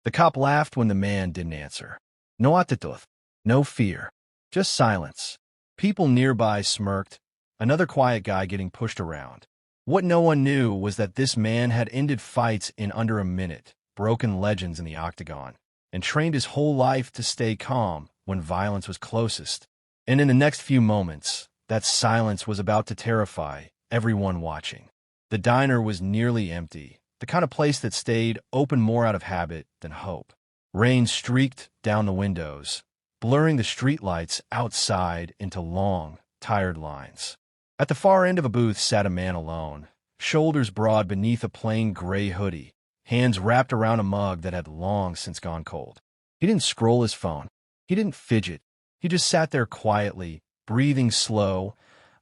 The cop laughed when the man didn't answer. No attitude, no fear, just silence. People nearby smirked, another quiet guy getting pushed around. What no one knew was that this man had ended fights in under a minute, broken legends in the octagon, and trained his whole life to stay calm when violence was closest. And in the next few moments, that silence was about to terrify everyone watching. The diner was nearly empty, the kind of place that stayed open more out of habit than hope. Rain streaked down the windows, blurring the streetlights outside into long, tired lines. At the far end of a booth sat a man alone, shoulders broad beneath a plain gray hoodie, hands wrapped around a mug that had long since gone cold. He didn't scroll his phone. He didn't fidget. He just sat there quietly, breathing slow,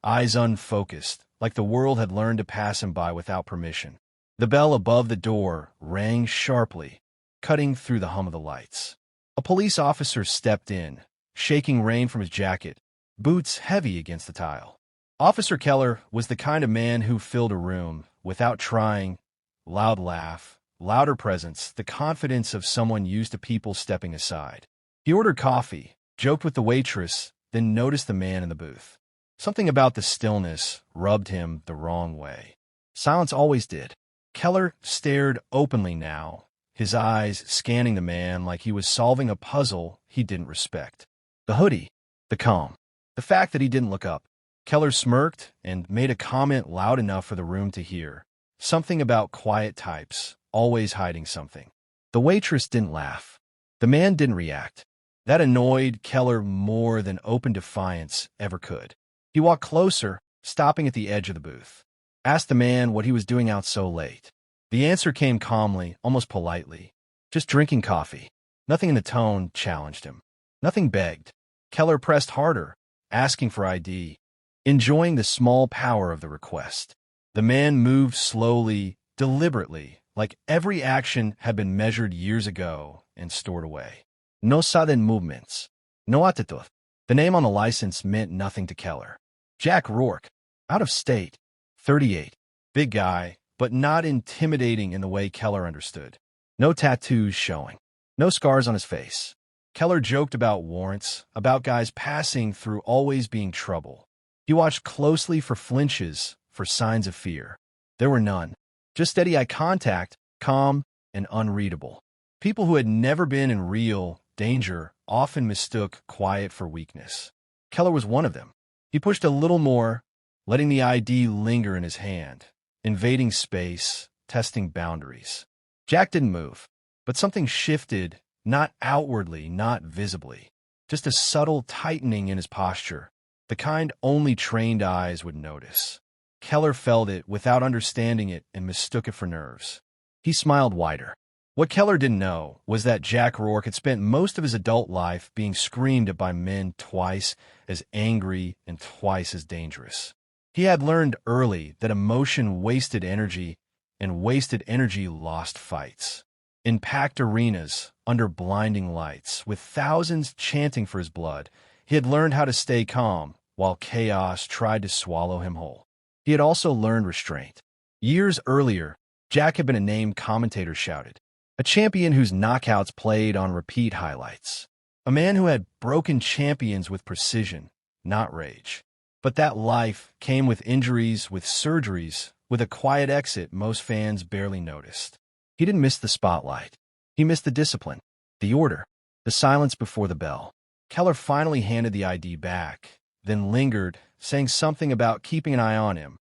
eyes unfocused, like the world had learned to pass him by without permission. The bell above the door rang sharply, cutting through the hum of the lights. A police officer stepped in, shaking rain from his jacket, boots heavy against the tile. Officer Keller was the kind of man who filled a room without trying. Loud laugh, louder presence, the confidence of someone used to people stepping aside. He ordered coffee, joked with the waitress, then noticed the man in the booth. Something about the stillness rubbed him the wrong way. Silence always did. Keller stared openly now, his eyes scanning the man like he was solving a puzzle he didn't respect. The hoodie, the calm, the fact that he didn't look up. Keller smirked and made a comment loud enough for the room to hear. Something about quiet types, always hiding something. The waitress didn't laugh. The man didn't react. That annoyed Keller more than open defiance ever could. He walked closer, stopping at the edge of the booth. Asked the man what he was doing out so late. The answer came calmly, almost politely. Just drinking coffee. Nothing in the tone challenged him. Nothing begged. Keller pressed harder, asking for ID, enjoying the small power of the request. The man moved slowly, deliberately, like every action had been measured years ago and stored away. No sudden movements. No attitude. The name on the license meant nothing to Keller. Jack Rourke. Out of state. 38. Big guy, but not intimidating in the way Keller understood. No tattoos showing. No scars on his face. Keller joked about warrants, about guys passing through always being trouble. He watched closely for flinches, for signs of fear. There were none. Just steady eye contact, calm and unreadable. People who had never been in real danger often mistook quiet for weakness. Keller was one of them. He pushed a little more, letting the ID linger in his hand, invading space, testing boundaries. Jack didn't move, but something shifted, not outwardly, not visibly. Just a subtle tightening in his posture, the kind only trained eyes would notice. Keller felt it without understanding it and mistook it for nerves. He smiled wider. What Keller didn't know was that Jack Rourke had spent most of his adult life being screamed at by men twice as angry and twice as dangerous. He had learned early that emotion wasted energy, and wasted energy lost fights. In packed arenas, under blinding lights, with thousands chanting for his blood, he had learned how to stay calm while chaos tried to swallow him whole. He had also learned restraint. Years earlier, Jack had been a name commentators shouted. A champion whose knockouts played on repeat highlights. A man who had broken champions with precision, not rage. But that life came with injuries, with surgeries, with a quiet exit most fans barely noticed. He didn't miss the spotlight. He missed the discipline, the order, the silence before the bell. Keller finally handed the ID back, then lingered, saying something about keeping an eye on him.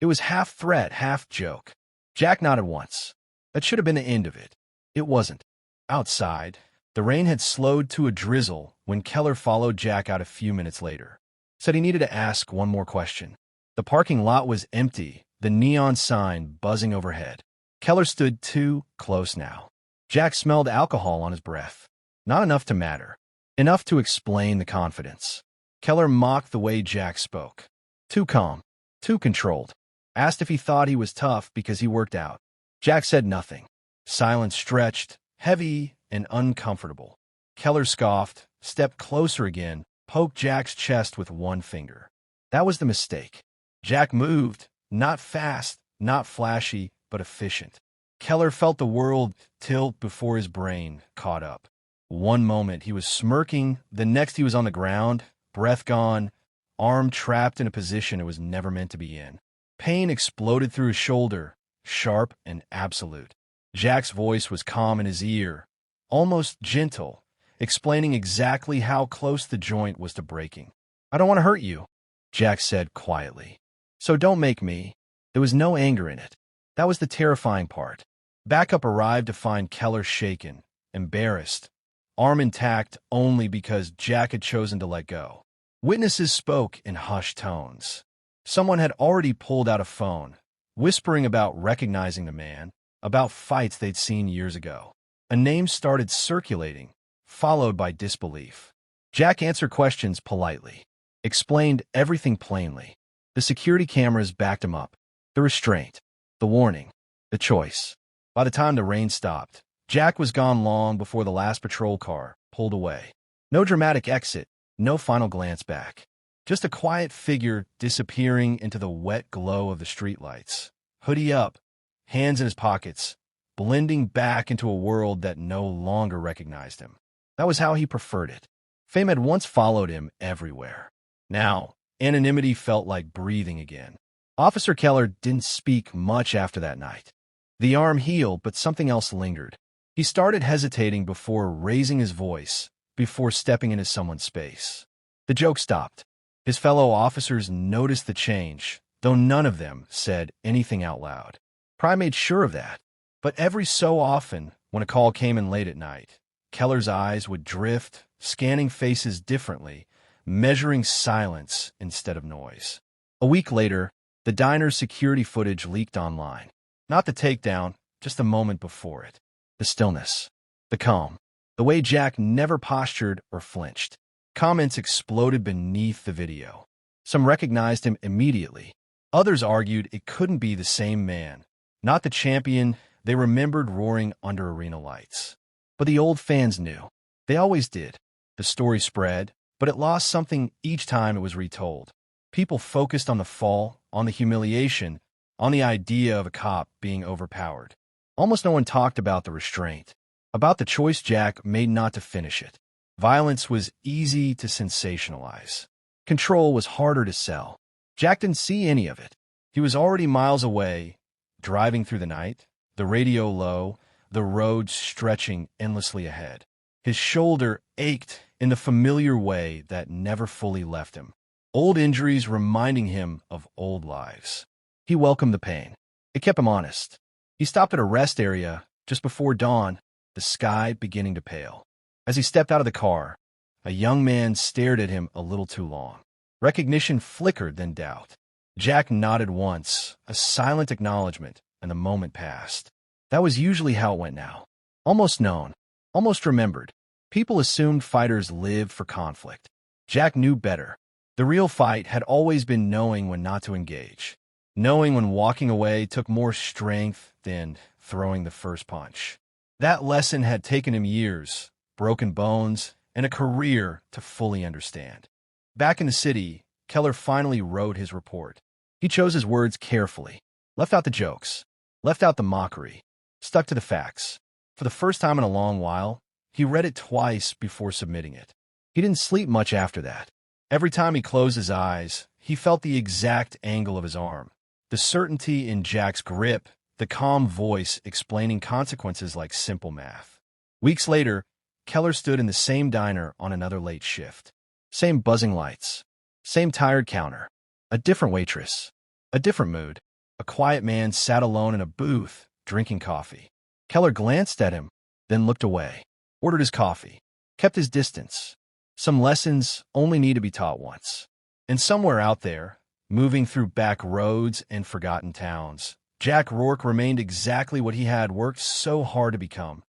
It was half threat, half joke. Jack nodded once. That should have been the end of it. It wasn't. Outside, the rain had slowed to a drizzle when Keller followed Jack out a few minutes later. Said he needed to ask one more question. The parking lot was empty, the neon sign buzzing overhead. Keller stood too close now. Jack smelled alcohol on his breath. Not enough to matter. Enough to explain the confidence. Keller mocked the way Jack spoke. Too calm. Too controlled. Asked if he thought he was tough because he worked out. Jack said nothing. Silence stretched, heavy and uncomfortable. Keller scoffed, stepped closer again, poked Jack's chest with one finger. That was the mistake. Jack moved, not fast, not flashy, but efficient. Keller felt the world tilt before his brain caught up. One moment he was smirking, the next he was on the ground, breath gone, arm trapped in a position it was never meant to be in. Pain exploded through his shoulder, sharp and absolute. Jack's voice was calm in his ear, almost gentle, explaining exactly how close the joint was to breaking. "I don't want to hurt you," Jack said quietly. "So don't make me." There was no anger in it. That was the terrifying part. Backup arrived to find Keller shaken, embarrassed, arm intact only because Jack had chosen to let go. Witnesses spoke in hushed tones. Someone had already pulled out a phone, whispering about recognizing the man, about fights they'd seen years ago. A name started circulating, followed by disbelief. Jack answered questions politely, explained everything plainly. The security cameras backed him up. The restraint, the warning, the choice. By the time the rain stopped, Jack was gone long before the last patrol car pulled away. No dramatic exit, no final glance back. Just a quiet figure disappearing into the wet glow of the streetlights. Hoodie up, hands in his pockets, blending back into a world that no longer recognized him. That was how he preferred it. Fame had once followed him everywhere. Now, anonymity felt like breathing again. Officer Keller didn't speak much after that night. The arm healed, but something else lingered. He started hesitating before raising his voice, before stepping into someone's space. The joke stopped. His fellow officers noticed the change, though none of them said anything out loud. Pry made sure of that. But every so often, when a call came in late at night, Keller's eyes would drift, scanning faces differently, measuring silence instead of noise. A week later, the diner's security footage leaked online. Not the takedown, just the moment before it. The stillness, the calm, the way Jack never postured or flinched. Comments exploded beneath the video. Some recognized him immediately. Others argued it couldn't be the same man. Not the champion they remembered roaring under arena lights. But the old fans knew. They always did. The story spread, but it lost something each time it was retold. People focused on the fall, on the humiliation, on the idea of a cop being overpowered. Almost no one talked about the restraint, about the choice Jack made not to finish it. Violence was easy to sensationalize. Control was harder to sell. Jack didn't see any of it. He was already miles away, driving through the night, the radio low, the road stretching endlessly ahead. His shoulder ached in the familiar way that never fully left him. Old injuries reminding him of old lives. He welcomed the pain. It kept him honest. He stopped at a rest area just before dawn, the sky beginning to pale. As he stepped out of the car, a young man stared at him a little too long. Recognition flickered, then doubt. Jack nodded once, a silent acknowledgement, and the moment passed. That was usually how it went now. Almost known, almost remembered. People assumed fighters lived for conflict. Jack knew better. The real fight had always been knowing when not to engage. Knowing when walking away took more strength than throwing the first punch. That lesson had taken him years, broken bones, and a career to fully understand. Back in the city, Keller finally wrote his report. He chose his words carefully, left out the jokes, left out the mockery, stuck to the facts. For the first time in a long while, he read it twice before submitting it. He didn't sleep much after that. Every time he closed his eyes, he felt the exact angle of his arm, the certainty in Jack's grip, the calm voice explaining consequences like simple math. Weeks later, Keller stood in the same diner on another late shift. Same buzzing lights, same tired counter, a different waitress, a different mood. A quiet man sat alone in a booth, drinking coffee. Keller glanced at him, then looked away, ordered his coffee, kept his distance. Some lessons only need to be taught once. And somewhere out there, moving through back roads and forgotten towns, Jack Rourke remained exactly what he had worked so hard to become.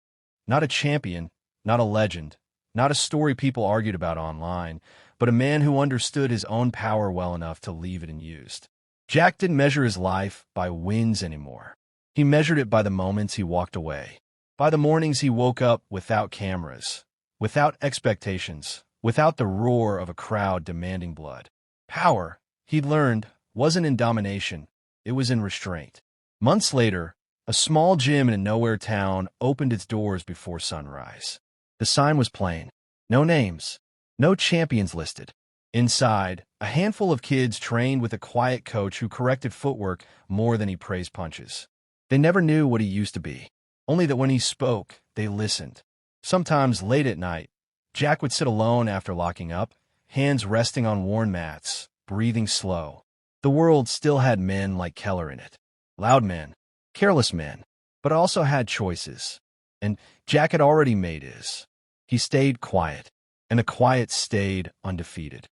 Not a champion, not a legend, not a story people argued about online, but a man who understood his own power well enough to leave it unused. Jack didn't measure his life by wins anymore. He measured it by the moments he walked away, by the mornings he woke up without cameras, without expectations, without the roar of a crowd demanding blood. Power, he'd learned, wasn't in domination, it was in restraint. Months later, A small gym in a nowhere town opened its doors before sunrise. The sign was plain. No names. No champions listed. Inside, a handful of kids trained with a quiet coach who corrected footwork more than he praised punches. They never knew what he used to be, only that when he spoke, they listened. Sometimes late at night, Jack would sit alone after locking up, hands resting on worn mats, breathing slow. The world still had men like Keller in it. Loud men, careless men, but also had choices. And Jack had already made his. He stayed quiet, and the quiet stayed undefeated.